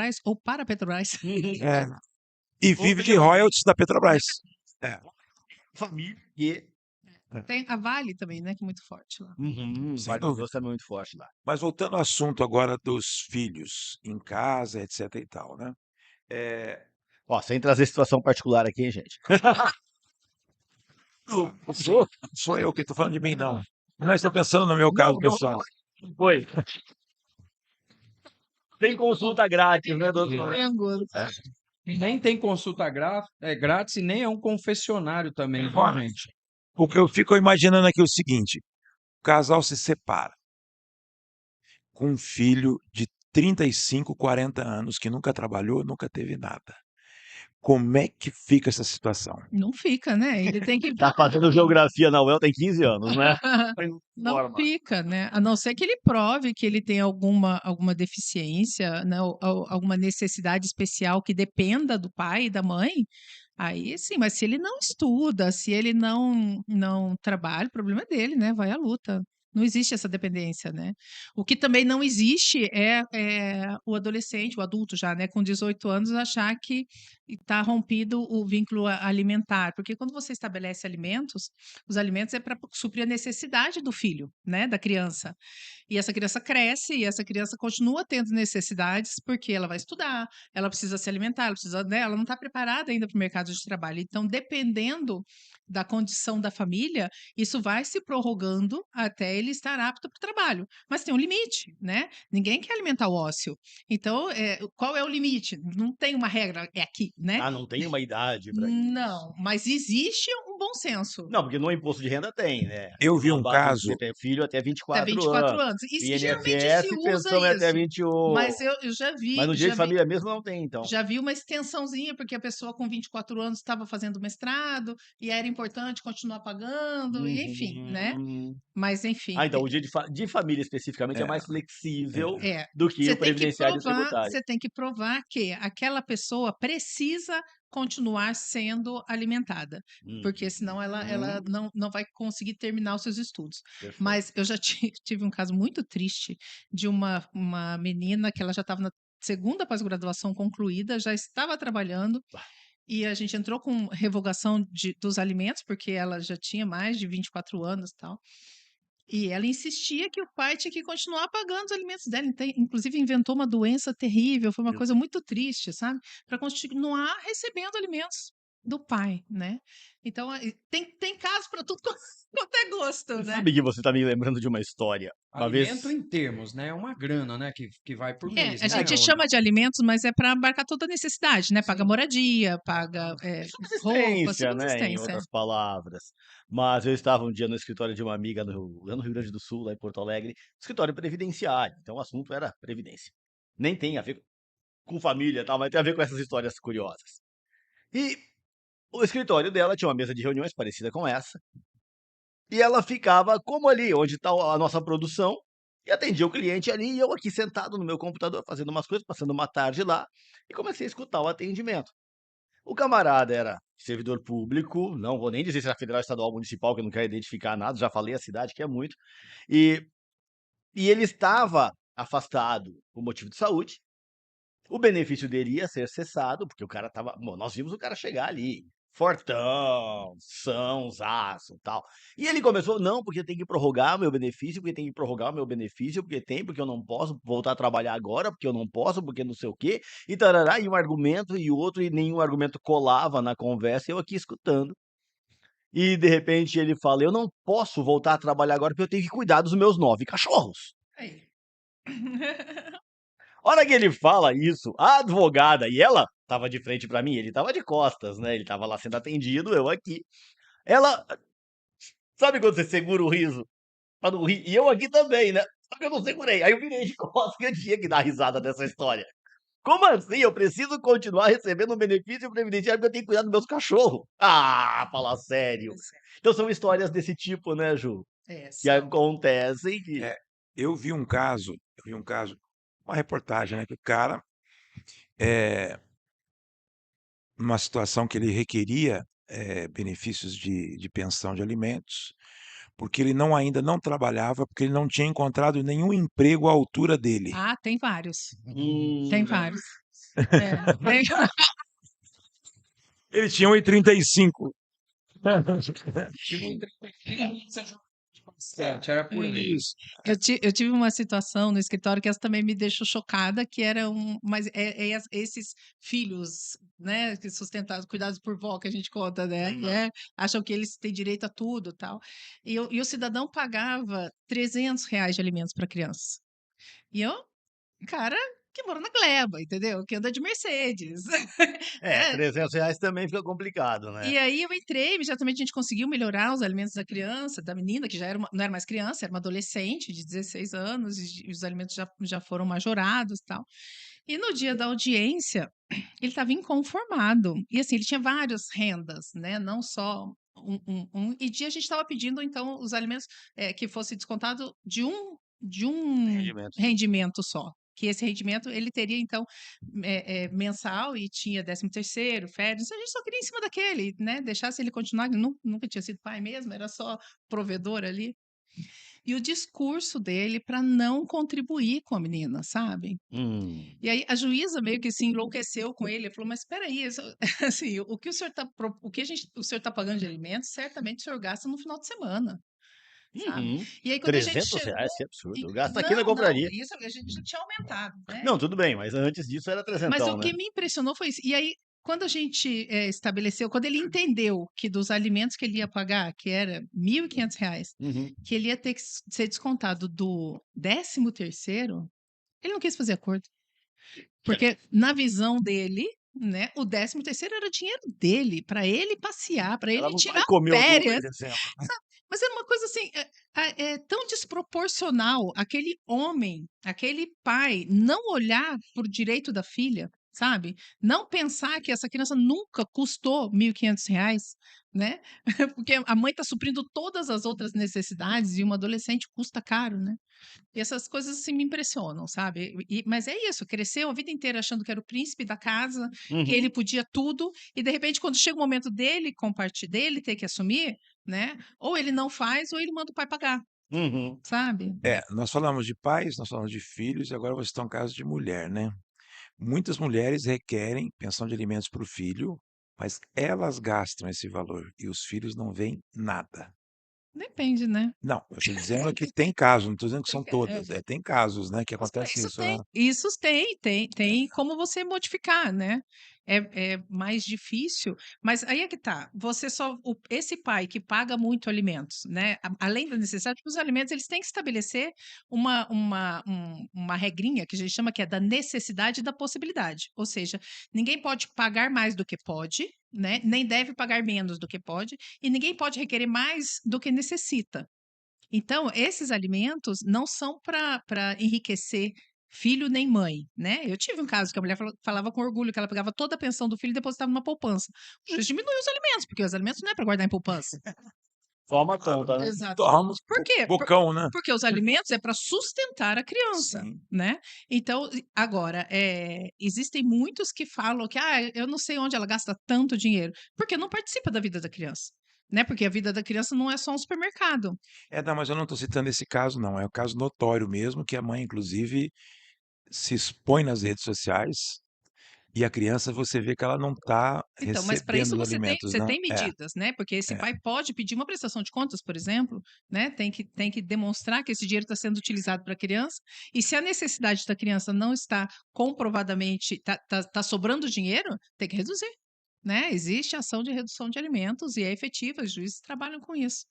Petrobras ou para a Petrobras. É. E vive de royalties da Petrobras. É. Família que... Tem a Vale também, né? Que é muito forte lá. Sem Vale dúvida. Grosso é muito forte lá. Mas voltando ao assunto agora dos filhos em casa, etc e tal, né? Ó, sem trazer situação particular aqui, hein, gente. Sou eu que estou falando de mim, não. Não estou pensando no meu caso pessoal. Foi. Tem consulta grátis, né, doutor? Triângulo. Nem tem consulta grátis e nem é um confessionário também, viu, gente? Porque eu fico imaginando aqui o seguinte: o casal se separa com um filho de 35, 40 anos que nunca trabalhou, nunca teve nada. Como é que fica essa situação? Não fica, né? Ele tem que. Tá fazendo geografia na UEL tem 15 anos, né? Não fica, né? A não ser que ele prove que ele tem alguma deficiência, né? Ou alguma necessidade especial que dependa do pai e da mãe. Aí sim, mas se ele não estuda, se ele não trabalha, o problema é dele, né? Vai à luta. Não existe essa dependência, né? O que também não existe é o adolescente, o adulto já, né? Com 18 anos, achar que está rompido o vínculo alimentar. Porque quando você estabelece alimentos, os alimentos é para suprir a necessidade do filho, né? Da criança. E essa criança cresce e essa criança continua tendo necessidades porque ela vai estudar, ela precisa se alimentar, ela precisa, né, ela não está preparada ainda para o mercado de trabalho. Então, dependendo da condição da família, isso vai se prorrogando até ele estar apto para o trabalho. Mas tem um limite, né? Ninguém quer alimentar o ócio. Então, qual é o limite? Não tem uma regra, é aqui, né? Ah, não tem uma idade pra isso. Não, mas existe um bom senso. Não, porque no imposto de renda tem, né? Eu vi um A base caso. de ter filho até Até 24 24 anos. anos. E geralmente se INSS, usa pensão é até isso. 21. Mas eu já vi, Mas no direito já de vi, família mesmo não tem, então. já vi uma extensãozinha, porque a pessoa com 24 anos estava fazendo mestrado e era importante continuar pagando, e enfim, né? Mas enfim, Ah, então o direito de família especificamente é mais flexível do que você o previdenciário e o tributário. você tem que provar que aquela pessoa precisa continuar sendo alimentada, porque senão ela não vai conseguir terminar os seus estudos. Perfeito. Mas eu já tive um caso muito triste de uma menina que ela já estava na segunda pós-graduação concluída, já estava trabalhando, e a gente entrou com revogação dos alimentos, porque ela já tinha mais de 24 anos e tal. E ela insistia que o pai tinha que continuar pagando os alimentos dela. Inclusive, inventou uma doença terrível, foi uma coisa muito triste, sabe? Para continuar recebendo alimentos do pai, né? Então, tem caso para tudo quanto é gosto, né? Sabe que você tá me lembrando de uma história. Uma Alimento vez. em termos, né? É uma grana, né? Que vai por mês, A né? gente chama de alimentos, mas é para abarcar toda a necessidade, né? Paga moradia, paga roupa, Subsistência, né? Em subsistência. outras palavras. Mas eu estava um dia no escritório de uma amiga lá no Rio Grande do Sul, lá em Porto Alegre, escritório previdenciário. Então o assunto era previdência. Nem tem a ver com família e tal, mas tem a ver com essas histórias curiosas. E o escritório dela tinha uma mesa de reuniões parecida com essa. E ela ficava como ali, onde está a nossa produção, e atendia o cliente ali, e eu aqui sentado no meu computador, fazendo umas coisas, passando uma tarde lá, e comecei a escutar o atendimento. O camarada era servidor público, não vou nem dizer se era federal, estadual, municipal, que eu não quero identificar nada, já falei a cidade, que é muito. E ele estava afastado por motivo de saúde. O benefício dele ia ser cessado, porque o cara estava. Bom, nós vimos o cara chegar ali, fortão, sãozaço e tal. E ele começou, não, porque tem que prorrogar meu benefício, porque tem que prorrogar o meu benefício, porque eu não posso voltar a trabalhar agora, porque eu não posso, porque não sei o quê, e tarará, e um argumento e outro, e nenhum argumento colava na conversa, eu aqui escutando. E de repente ele fala, eu não posso voltar a trabalhar agora, porque eu tenho que cuidar dos meus 9 cachorros. Aí. Hora que ele fala isso, a advogada, e ela estava de frente para mim, ele estava de costas, né? Ele estava lá sendo atendido, eu aqui. Ela, sabe quando você segura o riso pra não rir? E eu aqui também, né? Só que eu não segurei. Aí eu virei de costas que eu tinha que dar risada dessa história. Como assim? Eu preciso continuar recebendo um benefício previdenciário porque eu tenho que cuidar dos meus cachorros. Ah, fala sério. Então são histórias desse tipo, né, Ju? Que acontecem que... Eu vi um caso, uma reportagem, né, que o cara, numa situação que ele requeria benefícios de pensão de alimentos, porque ele ainda não trabalhava, porque ele não tinha encontrado nenhum emprego à altura dele. Ah, tem vários. Tem vários. Tem Ele tinha 1,35. Era por aí. Isso. eu tive uma situação no escritório que essa também me deixou chocada, que era mas esses filhos, né, que sustentados, cuidados por vó, que a gente conta, né, acham que eles têm direito a tudo, tal. E o cidadão pagava R$ 300 de alimentos para criança. E eu, cara que mora na gleba, entendeu? Que anda de Mercedes. É, R$ 300 também fica complicado, né? E aí eu entrei, imediatamente a gente conseguiu melhorar os alimentos da criança, da menina, que já era não era mais criança, era uma adolescente de 16 anos, e os alimentos já foram majorados e tal. E no dia da audiência, ele estava inconformado. E assim, ele tinha várias rendas, né? Não só e dia a gente estava pedindo, então, os alimentos que fosse descontado de um Rendimento. rendimento só. Que esse rendimento ele teria, então, mensal e tinha 13º, férias. A gente só queria em cima daquele, né? Deixasse ele continuar, ele nunca tinha sido pai mesmo, era só provedor ali. E o discurso dele para não contribuir com a menina, sabe? E aí a juíza meio que se enlouqueceu com ele, falou: "Mas espera aí, assim, o que o senhor tá o senhor tá pagando de alimentos, certamente o senhor gasta no final de semana", sabe? Uhum. E aí quando a gente R$ 300, chegou que e absurdo. Eu gasto aqui na não, compraria. isso a gente já tinha aumentado, né? Não, tudo bem, mas antes disso era Mas trezentão, o né? que me impressionou foi isso. E aí, quando a gente estabeleceu, quando ele entendeu que dos alimentos que ele ia pagar, que era R$ 1.500, Uhum. que ele ia ter que ser descontado do 13º, ele não quis fazer acordo. Porque na visão dele, né, o 13º era dinheiro dele, para ele passear, para Ela ele não tirar vai comer o dobro férias, de dezembro. sabe. Mas era uma coisa assim, tão desproporcional aquele homem, aquele pai não olhar por direito da filha, sabe. Não pensar que essa criança nunca custou R$ 1.500, né, porque a mãe está suprindo todas as outras necessidades e uma adolescente custa caro, né. E essas coisas, assim, me impressionam, sabe. Mas é isso, cresceu a vida inteira achando que era o príncipe da casa, que ele Uhum. podia tudo, e de repente quando chega o momento dele ter que assumir, né, ou ele não faz ou ele manda o pai pagar, Uhum. sabe. Nós falamos de pais, nós falamos de filhos e agora você está um caso de mulher, né. Muitas mulheres requerem pensão de alimentos para o filho, mas elas gastam esse valor e os filhos não veem nada. Depende, né. Não, eu estou dizendo que tem casos, não estou dizendo que Tem são que todas, tem casos, né, que acontece isso isso, tem, né. isso tem como você modificar, né. É mais difícil, mas aí é que tá, você só esse pai que paga muito alimentos, né, além da necessidade, porque os alimentos eles têm que estabelecer uma regrinha que a gente chama que é da necessidade e da possibilidade, ou seja, ninguém pode pagar mais do que pode, né, nem deve pagar menos do que pode, e ninguém pode requerer mais do que necessita. Então, esses alimentos não são para enriquecer filho nem mãe, né. Eu tive um caso que a mulher falava com orgulho que ela pegava toda a pensão do filho e depositava numa poupança. O juiz diminuiu os alimentos, porque os alimentos não é para guardar em poupança. Toma conta, né? Exato. Toma Por quê? bocão, né. Porque os alimentos é para sustentar a criança, Sim. né. Então, agora, existem muitos que falam que: "Ah, eu não sei onde ela gasta tanto dinheiro", porque não participa da vida da criança, né, porque a vida da criança não é só um supermercado. Não, mas eu não estou citando esse caso não, é um caso notório mesmo, que a mãe inclusive se expõe nas redes sociais, e a criança você vê que ela não está Então, mas para recebendo isso os você tem alimentos, né. medidas, né, porque esse É. pai pode pedir uma prestação de contas, por exemplo, né, tem que demonstrar que esse dinheiro está sendo utilizado para a criança, e se a necessidade da criança não está comprovadamente tá sobrando dinheiro, tem que reduzir, né, existe ação de redução de alimentos e é efetiva, os juízes trabalham com isso.